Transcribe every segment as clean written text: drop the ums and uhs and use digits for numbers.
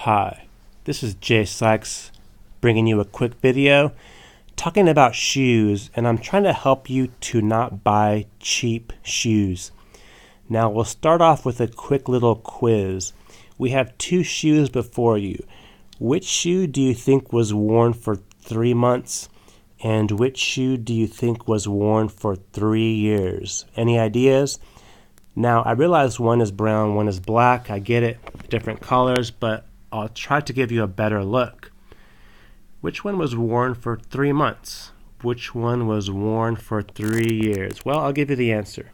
Hi, this is Jay Sykes bringing you a quick video talking about shoes, and I'm trying to help you to not buy cheap shoes. Now we'll start off with a quick little quiz. We have two shoes before you. Which shoe do you think was worn for 3 months? And which shoe do you think was worn for 3 years? Any ideas? Now, I realize one is brown, one is black. I get it, different colors, but I'll try to give you a better look. Which one was worn for 3 months? Which one was worn for 3 years? Well, I'll give you the answer.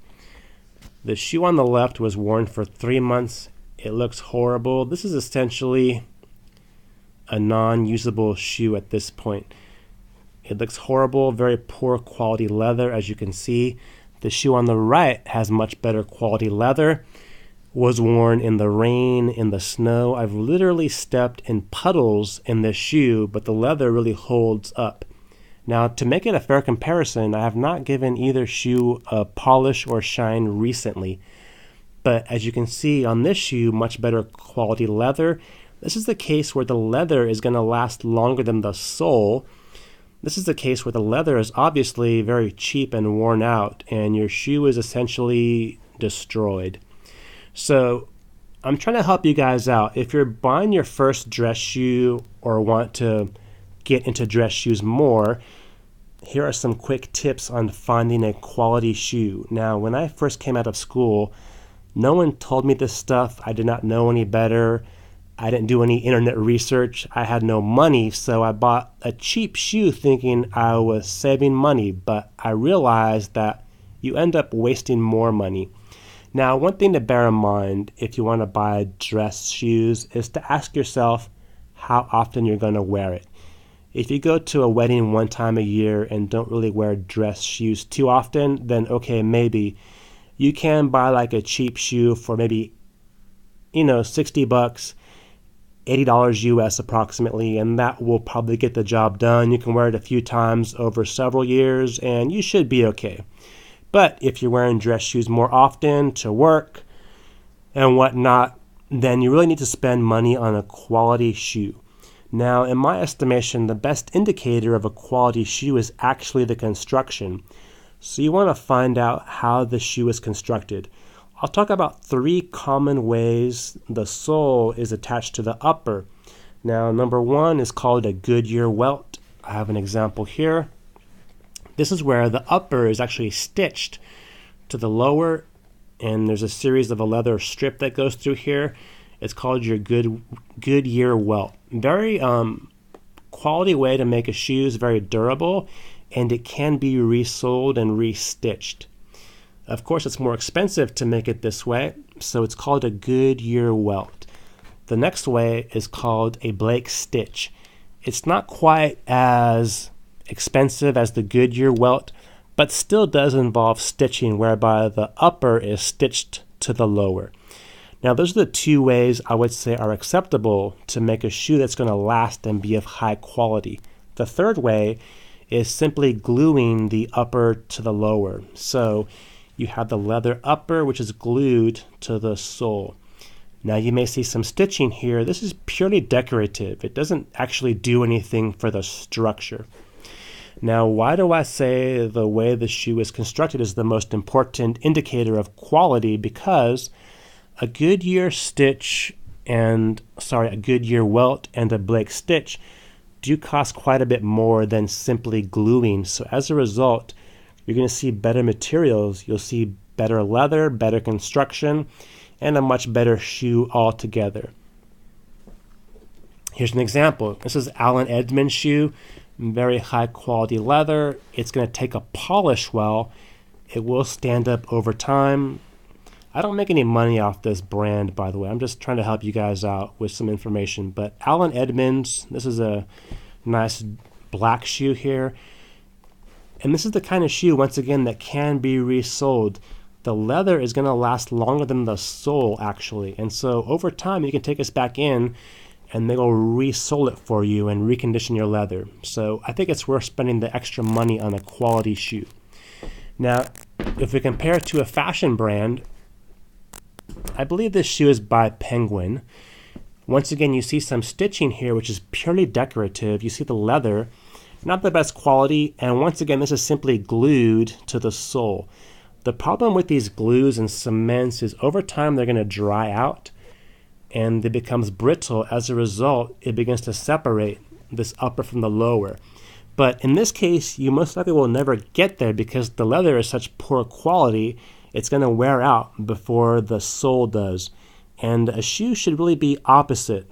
The shoe on the left was worn for 3 months. It looks horrible. This is essentially a non-usable shoe at this point. It looks horrible, very poor quality leather, as you can see. The shoe on the right has much better quality leather. Was worn in the rain, in the snow. I've literally stepped in puddles in this shoe, but the leather really holds up. Now, to make it a fair comparison, I have not given either shoe a polish or shine recently. But as you can see on this shoe, much better quality leather. This is the case where the leather is going to last longer than the sole. This is the case where the leather is obviously very cheap and worn out, and your shoe is essentially destroyed. So I'm trying to help you guys out. If you're buying your first dress shoe or want to get into dress shoes more, here are some quick tips on finding a quality shoe. Now, when I first came out of school, no one told me this stuff. I did not know any better. I didn't do any internet research. I had no money, so I bought a cheap shoe thinking I was saving money, but I realized that you end up wasting more money. Now, one thing to bear in mind if you want to buy dress shoes is to ask yourself how often you're going to wear it. If you go to a wedding one time a year and don't really wear dress shoes too often, then okay, maybe. You can buy like a cheap shoe for maybe, $60, $80 US approximately, and that will probably get the job done. You can wear it a few times over several years, and you should be okay. But if you're wearing dress shoes more often to work and whatnot, then you really need to spend money on a quality shoe. Now, in my estimation, the best indicator of a quality shoe is actually the construction. So you want to find out how the shoe is constructed. I'll talk about 3 common ways the sole is attached to the upper. Now, number 1 is called a Goodyear welt. I have an example here. This is where the upper is actually stitched to the lower, and there's a series of a leather strip that goes through here. It's called your Goodyear welt. Very quality way to make a shoe, is very durable, and it can be resoled and restitched. Of course, it's more expensive to make it this way, so it's called a Goodyear welt. The next way is called a Blake stitch. It's not quite as expensive as the Goodyear welt, but still does involve stitching whereby the upper is stitched to the lower. Now, those are the 2 ways I would say are acceptable to make a shoe that's going to last and be of high quality. The third way is simply gluing the upper to the lower. So you have the leather upper, which is glued to the sole. Now, you may see some stitching here. This is purely decorative. It doesn't actually do anything for the structure. Now, why do I say the way the shoe is constructed is the most important indicator of quality? Because a Goodyear welt and a Blake stitch do cost quite a bit more than simply gluing. So as a result, you're going to see better materials. You'll see better leather, better construction, and a much better shoe altogether. Here's an example. This is Allen Edmonds shoe. Very high quality leather. It's going to take a polish well. It will stand up over time. I don't make any money off this brand, by the way. I'm just trying to help you guys out with some information. But Allen Edmonds, this is a nice black shoe here. And this is the kind of shoe, once again, that can be resoled. The leather is going to last longer than the sole, actually. And so over time, you can take this back in and they will resole it for you and recondition your leather. So I think it's worth spending the extra money on a quality shoe. Now, if we compare it to a fashion brand, I believe this shoe is by Penguin. Once again, you see some stitching here, which is purely decorative. You see the leather, not the best quality, and once again, this is simply glued to the sole. The problem with these glues and cements is over time they're going to dry out and it becomes brittle. As a result, it begins to separate this upper from the lower. But in this case, you most likely will never get there because the leather is such poor quality, it's going to wear out before the sole does. And a shoe should really be opposite.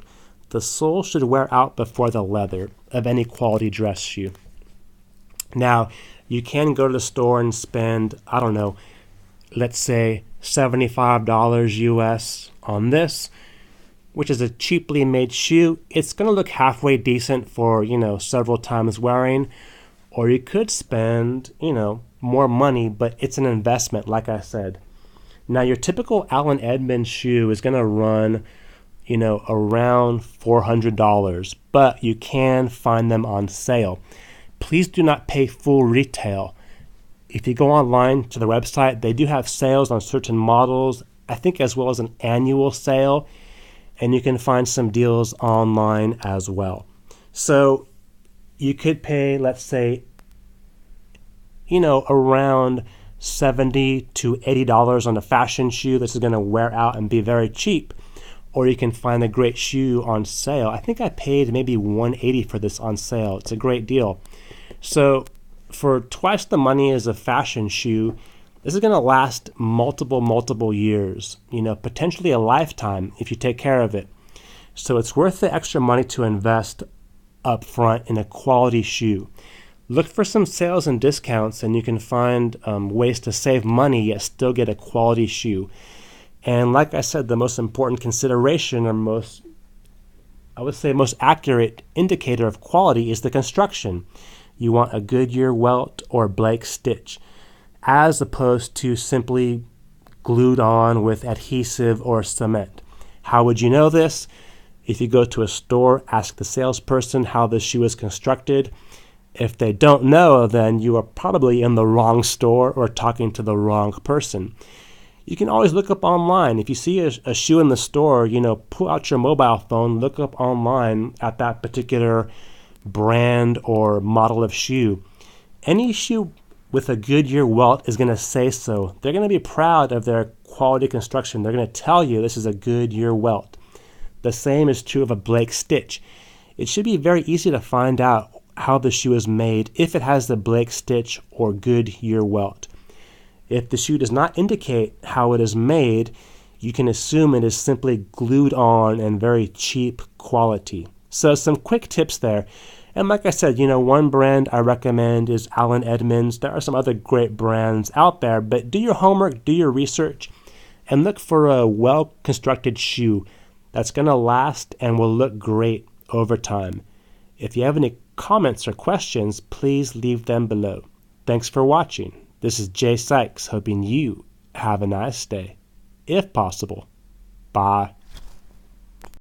The sole should wear out before the leather of any quality dress shoe. Now, you can go to the store and spend, I don't know, let's say $75 US on this, which is a cheaply made shoe. It's going to look halfway decent for, several times wearing. Or you could spend, more money, but it's an investment, like I said. Now, your typical Allen Edmonds shoe is going to run, around $400, but you can find them on sale. Please do not pay full retail. If you go online to the website, they do have sales on certain models, I think as well as an annual sale, and you can find some deals online as well. So you could pay, let's say, around $70 to $80 on a fashion shoe that's going to wear out and be very cheap. Or you can find a great shoe on sale. I think I paid maybe $180 for this on sale. It's a great deal. So for twice the money as a fashion shoe, this is going to last multiple years, potentially a lifetime if you take care of it. So it's worth the extra money to invest up front in a quality shoe. Look for some sales and discounts, and you can find ways to save money yet still get a quality shoe. And like I said, the most important consideration or most accurate indicator of quality is the construction. You want a Goodyear welt or Blake stitch, as opposed to simply glued on with adhesive or cement. How would you know this? If you go to a store, ask the salesperson how the shoe is constructed. If they don't know, then you are probably in the wrong store or talking to the wrong person. You can always look up online. If you see a shoe in the store, pull out your mobile phone, look up online at that particular brand or model of shoe. Any shoe with a Goodyear welt is going to say so. They're going to be proud of their quality construction. They're going to tell you this is a Goodyear welt. The same is true of a Blake stitch. It should be very easy to find out how the shoe is made if it has the Blake stitch or Goodyear welt. If the shoe does not indicate how it is made, you can assume it is simply glued on and very cheap quality. So some quick tips there. And like I said, one brand I recommend is Allen Edmonds. There are some other great brands out there, but do your homework, do your research, and look for a well-constructed shoe that's going to last and will look great over time. If you have any comments or questions, please leave them below. Thanks for watching. This is Jay Sykes, hoping you have a nice day, if possible. Bye.